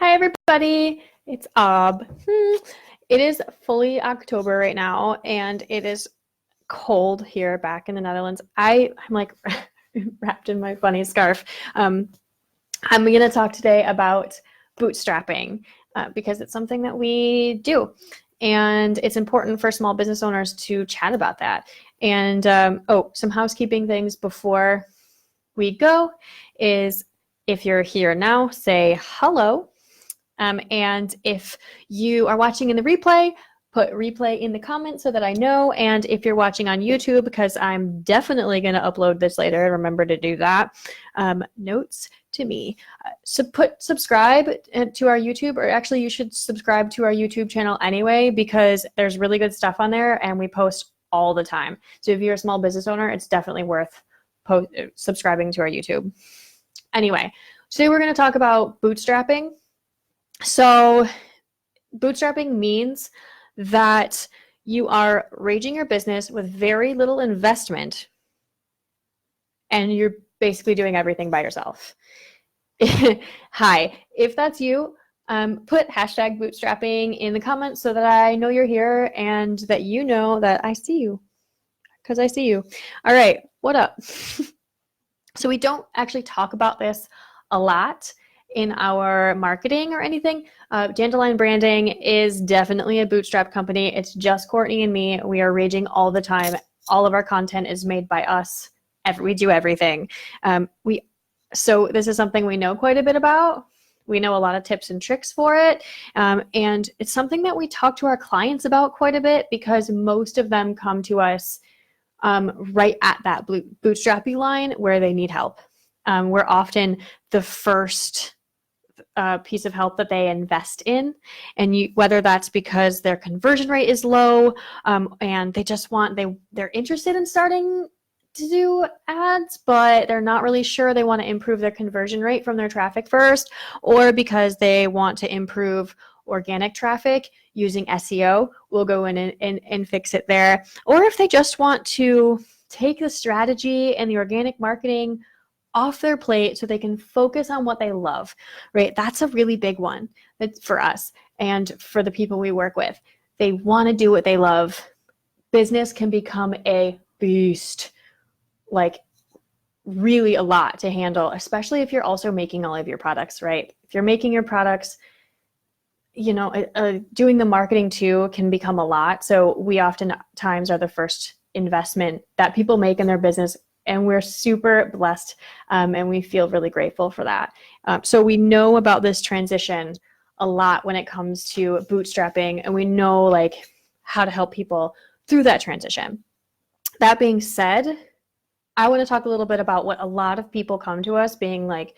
Hi everybody, it's Ob. It is fully October right now and it is cold here back in the Netherlands. I'm like wrapped in my funny scarf. I'm going to talk today about bootstrapping because it's something that we do. And it's important for small business owners to chat about that. And some housekeeping things before we go is if you're here now, say hello. And if you are watching in the replay, put replay in the comments so that I know. And if you're watching on YouTube, because I'm definitely going to upload this later, remember to do that, notes to me. So put subscribe to our YouTube, or actually you should subscribe to our YouTube channel anyway, because there's really good stuff on there and we post all the time. So if you're a small business owner, it's definitely worth subscribing to our YouTube. Anyway, today we're going to talk about bootstrapping. So bootstrapping means that you are raising your business with very little investment and you're basically doing everything by yourself. Hi, if that's you, put hashtag bootstrapping in the comments so that I know you're here and that you know that I see you, because I see you. All right, what up? So we don't actually talk about this a lot in our marketing or anything. Dandelion Branding is definitely a bootstrap company. It's just Courtney and me. We are raging all the time. All of our content is made by us. We do everything. So this is something we know quite a bit about. We know a lot of tips and tricks for it. And it's something that we talk to our clients about quite a bit because most of them come to us right at that bootstrapping line where they need help. We're often the first piece of help that they invest in, and whether that's because their conversion rate is low and they just they're interested in starting to do ads, but they're not really sure they want to improve their conversion rate from their traffic first, or because they want to improve organic traffic using SEO, we'll go in and fix it there. Or if they just want to take the strategy and the organic marketing off their plate so they can focus on what they love, right? That's a really big one for us and for the people we work with. They want to do what they love. Business can become a beast, like really a lot to handle, especially if you're also making all of your products, right? If you're making your products, doing the marketing too can become a lot. So we oftentimes are the first investment that people make in their business, and we're super blessed and we feel really grateful for that. So we know about this transition a lot when it comes to bootstrapping, and we know like how to help people through that transition. That being said, I want to talk a little bit about what a lot of people come to us being like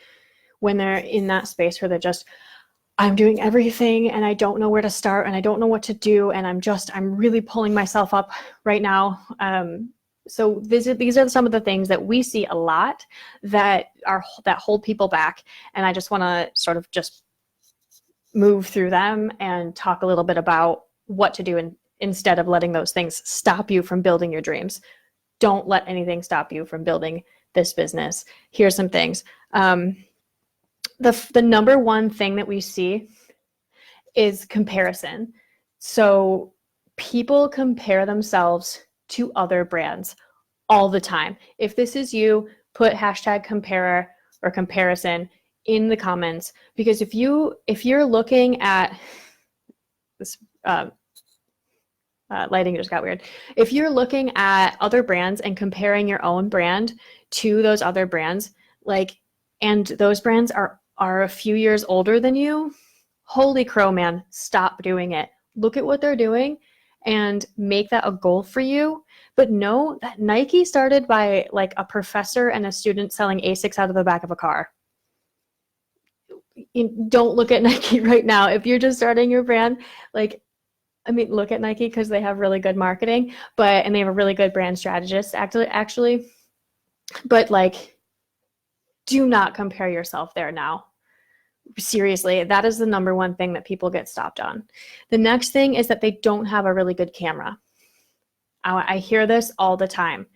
when they're in that space where they're just, I'm doing everything and I don't know where to start and I don't know what to do, and I'm really pulling myself up right now. So these are some of the things that we see a lot that hold people back, and I just want to sort of just move through them and talk a little bit about what to do instead of letting those things stop you from building your dreams. Don't let anything stop you from building this business. Here's some things. The number one thing that we see is comparison. So people compare themselves to other brands all the time. If this is you, put hashtag comparer or comparison in the comments, because if you're looking at this, lighting just got weird. If you're looking at other brands and comparing your own brand to those other brands, and those brands are a few years older than you, holy crow, man, stop doing it. Look at what they're doing and make that a goal for you. But know that Nike started by like a professor and a student selling Asics out of the back of a car. Don't look at Nike right now. If you're just starting your brand, look at Nike because they have really good marketing, and they have a really good brand strategist actually. But do not compare yourself there now. Seriously, that is the number one thing that people get stopped on. The next thing is that they don't have a really good camera. I hear this all the time.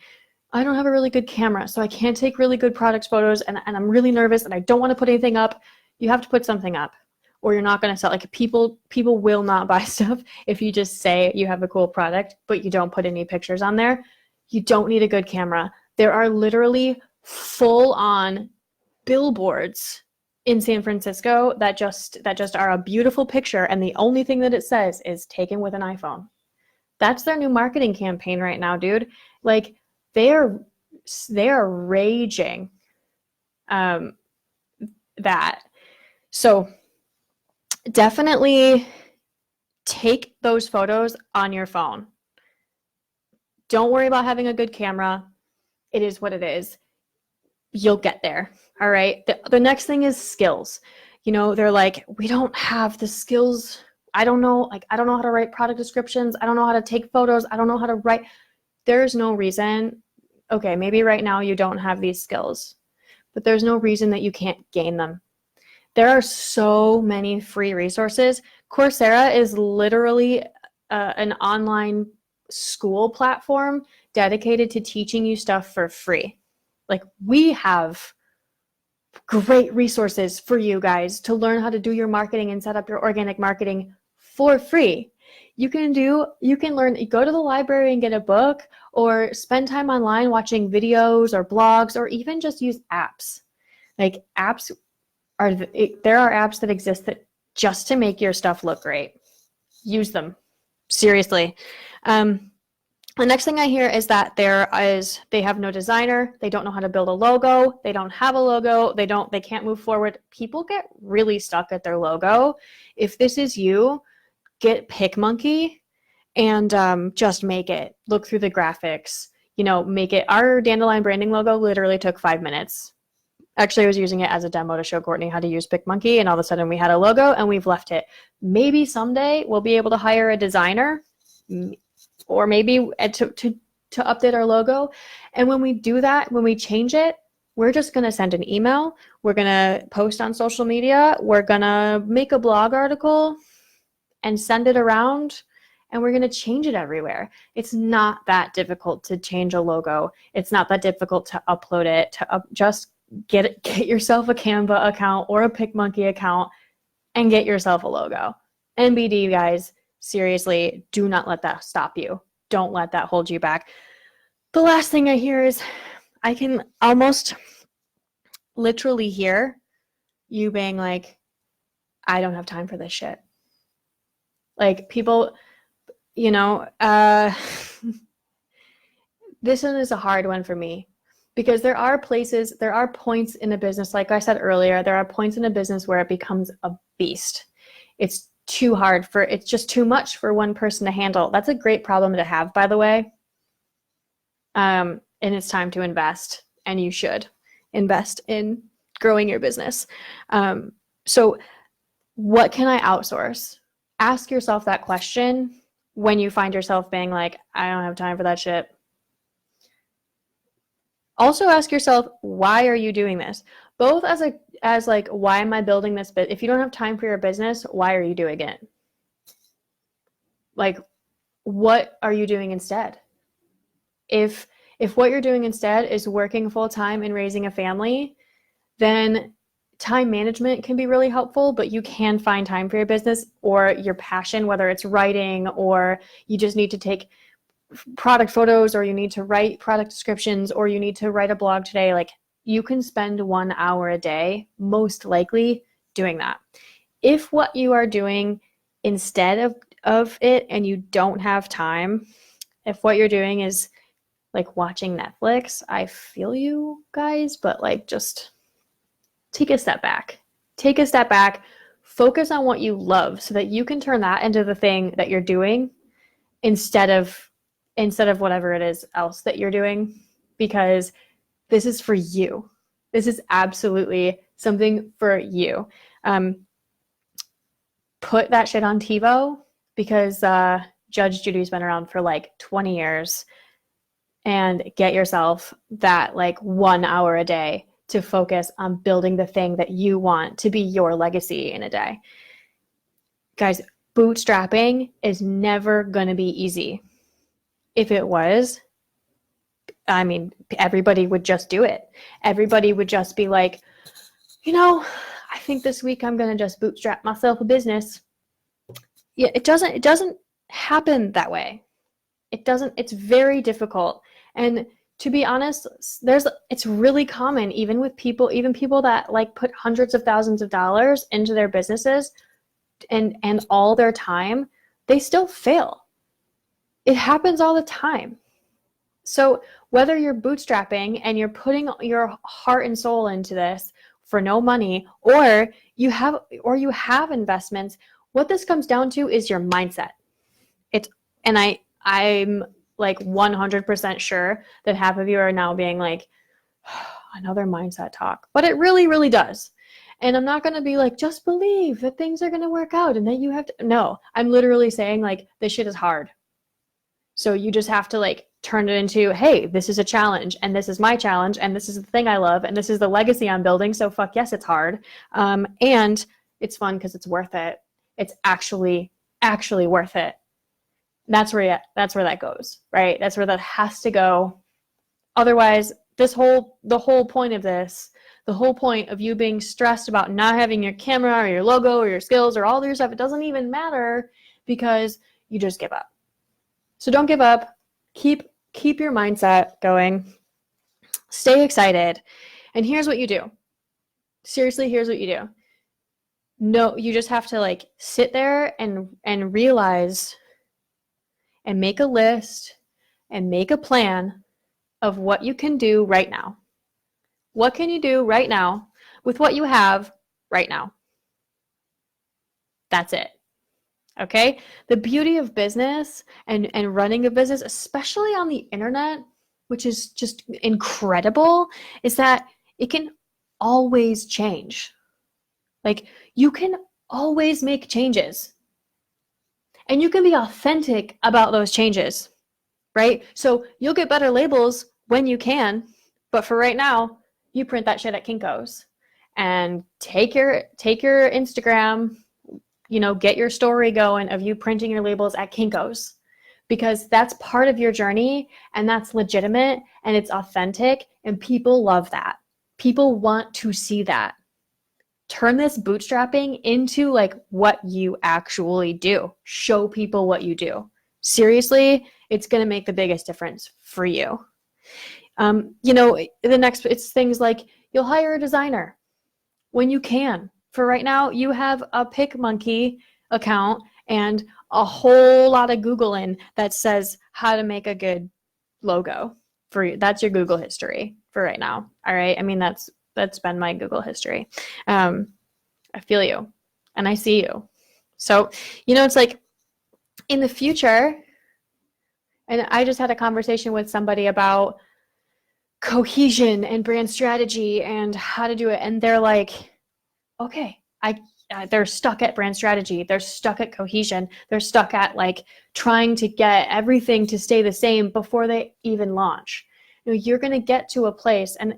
I don't have a really good camera, so I can't take really good product photos, and I'm really nervous and I don't want to put anything up. You have to put something up. or you're not going to sell. Like people will not buy stuff if you just say you have a cool product, but you don't put any pictures on there. You don't need a good camera. There are literally full on billboards in San Francisco that just are a beautiful picture, and the only thing that it says is taken with an iPhone. That's their new marketing campaign right now, dude. Like they are raging that. So definitely take those photos on your phone. Don't worry about having a good camera. It is what it is. You'll get there. All right. The next thing is skills. You know, they're like, we don't have the skills. I don't know how to write product descriptions. I don't know how to take photos. I don't know how to write. There's no reason. Okay, maybe right now you don't have these skills, but there's no reason that you can't gain them. There are so many free resources. Coursera is literally an online school platform dedicated to teaching you stuff for free. Like we have great resources for you guys to learn how to do your marketing and set up your organic marketing for free. You can learn, go to the library and get a book, or spend time online watching videos or blogs, or even just use apps. Like apps there are apps that exist that just to make your stuff look great. Use them. Seriously. The next thing I hear is that they have no designer, they don't know how to build a logo, they don't have a logo, they can't move forward. People get really stuck at their logo. If this is you, get PicMonkey and just make it. Look through the graphics, make it. Our Dandelion branding logo literally took 5 minutes. Actually, I was using it as a demo to show Courtney how to use PicMonkey, and all of a sudden we had a logo and we've left it. Maybe someday we'll be able to hire a designer, or maybe to update our logo. And when we do that, when we change it, we're just going to send an email. We're going to post on social media. We're going to make a blog article and send it around, and we're going to change it everywhere. It's not that difficult to change a logo. It's not that difficult to upload it, just get yourself a Canva account or a PicMonkey account and get yourself a logo. NBD, guys, seriously, do not let that stop you. Don't let that hold you back. The last thing I hear is, I can almost literally hear you being like, I don't have time for this shit. Like people, this one is a hard one for me, because there are points in a business, like I said earlier, there are points in a business where it becomes a beast. It's too hard it's just too much for one person to handle. That's a great problem to have, by the way. And it's time to invest, and you should invest in growing your business. So what can I outsource? Ask yourself that question when you find yourself being like, I don't have time for that shit. Also ask yourself, why are you doing this? Both as like, why am I building this? But if you don't have time for your business, why are you doing it? Like, what are you doing instead? If what you're doing instead is working full time and raising a family, then time management can be really helpful, but you can find time for your business or your passion, whether it's writing, or you just need to take product photos, or you need to write product descriptions, or you need to write a blog today. Like, you can spend 1 hour a day, most likely, doing that. If what you are doing instead of it, and you don't have time, if what you're doing is like watching Netflix, I feel you guys, but like, just take a step back. Take a step back, focus on what you love so that you can turn that into the thing that you're doing instead of whatever it is else that you're doing, because this is for you. This is absolutely something for you. Put that shit on TiVo, because Judge Judy's been around for like 20 years, and get yourself that like 1 hour a day to focus on building the thing that you want to be your legacy in a day. Guys, bootstrapping is never going to be easy. If it was, I mean, everybody would just do it. Everybody would just be like, I think this week I'm going to just bootstrap myself a business. Yeah, it doesn't happen that way. It's very difficult. And to be honest, it's really common, even people that like put hundreds of thousands of dollars into their businesses and all their time, they still fail. It happens all the time. So whether you're bootstrapping and you're putting your heart and soul into this for no money, or you have investments, what this comes down to is your mindset. I'm like 100% sure that half of you are now being like, another mindset talk, but it really, really does. And I'm not going to be like, just believe that things are going to work out and that you have to. No, I'm literally saying like, this shit is hard. So you just have to like turn it into, hey, this is a challenge and this is my challenge and this is the thing I love and this is the legacy I'm building. So fuck yes, it's hard. And it's fun because it's worth it. It's actually worth it. That's where that goes, right? That's where that has to go. Otherwise, the whole point of you being stressed about not having your camera or your logo or your skills or all your stuff, it doesn't even matter because you just give up. So don't give up. Keep your mindset going. Stay excited. And here's what you do. Seriously, here's what you do. No, you just have to like sit there and realize and make a list and make a plan of what you can do right now. What can you do right now with what you have right now? That's it. Okay? The beauty of business and running a business, especially on the internet, which is just incredible, is that it can always change. Like you can always make changes. And you can be authentic about those changes, right? So you'll get better labels when you can, but for right now, you print that shit at Kinko's and take your Instagram, get your story going of you printing your labels at Kinko's, because that's part of your journey and that's legitimate and it's authentic and people love that. People want to see that. Turn this bootstrapping into like what you actually do. Show people what you do. Seriously, it's going to make the biggest difference for you. It's things like you'll hire a designer when you can. For right now, you have a PicMonkey account and a whole lot of Googling that says how to make a good logo for you. That's your Google history for right now. All right. I mean, that's been my Google history. I feel you and I see you. So, it's like in the future, and I just had a conversation with somebody about cohesion and brand strategy and how to do it. And they're like, okay, they're stuck at brand strategy. They're stuck at cohesion. They're stuck at like trying to get everything to stay the same before they even launch. You're going to get to a place, and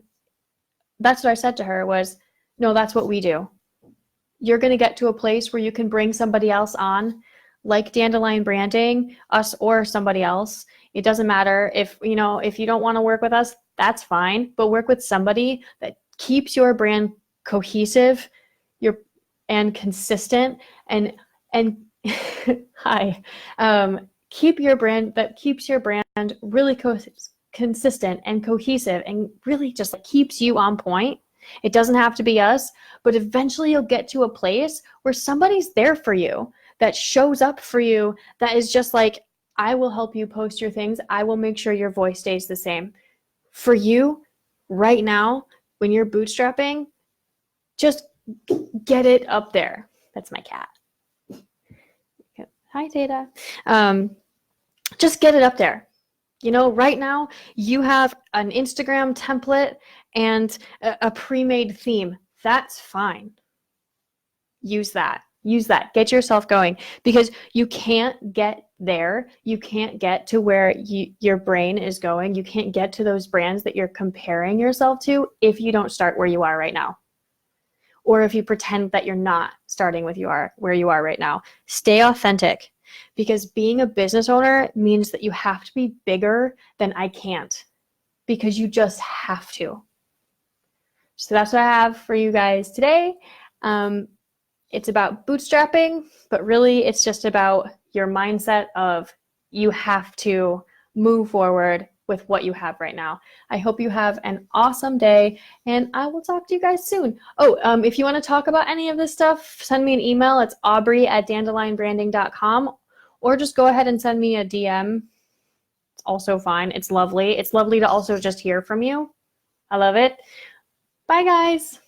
that's what I said to her was, no, that's what we do. You're going to get to a place where you can bring somebody else on, like Dandelion Branding, us or somebody else. It doesn't matter if you don't want to work with us, that's fine, but work with somebody that keeps your brand cohesive, and consistent and keeps your brand really consistent and cohesive and really just like keeps you on point. It doesn't have to be us, but eventually you'll get to a place where somebody's there for you, that shows up for you, that is just like, I will help you post your things. I will make sure your voice stays the same. For you right now, when you're bootstrapping, just get it up there. That's my cat. Hi, Tata. Just get it up there. Right now you have an Instagram template and a pre-made theme. That's fine. Use that. Get yourself going, because you can't get there. You can't get to where your brain is going. You can't get to those brands that you're comparing yourself to if you don't start where you are right now. Or if you pretend that you're not starting with where you are right now. Stay authentic, because being a business owner means that you have to be bigger than I can't, because you just have to. So that's what I have for you guys today. It's about bootstrapping, but really it's just about your mindset of you have to move forward with what you have right now. I hope you have an awesome day, and I will talk to you guys soon. Oh, if you want to talk about any of this stuff, send me an email. It's aubrey@dandelionbranding.com, or just go ahead and send me a DM. It's also fine. It's lovely. It's lovely to also just hear from you. I love it. Bye, guys.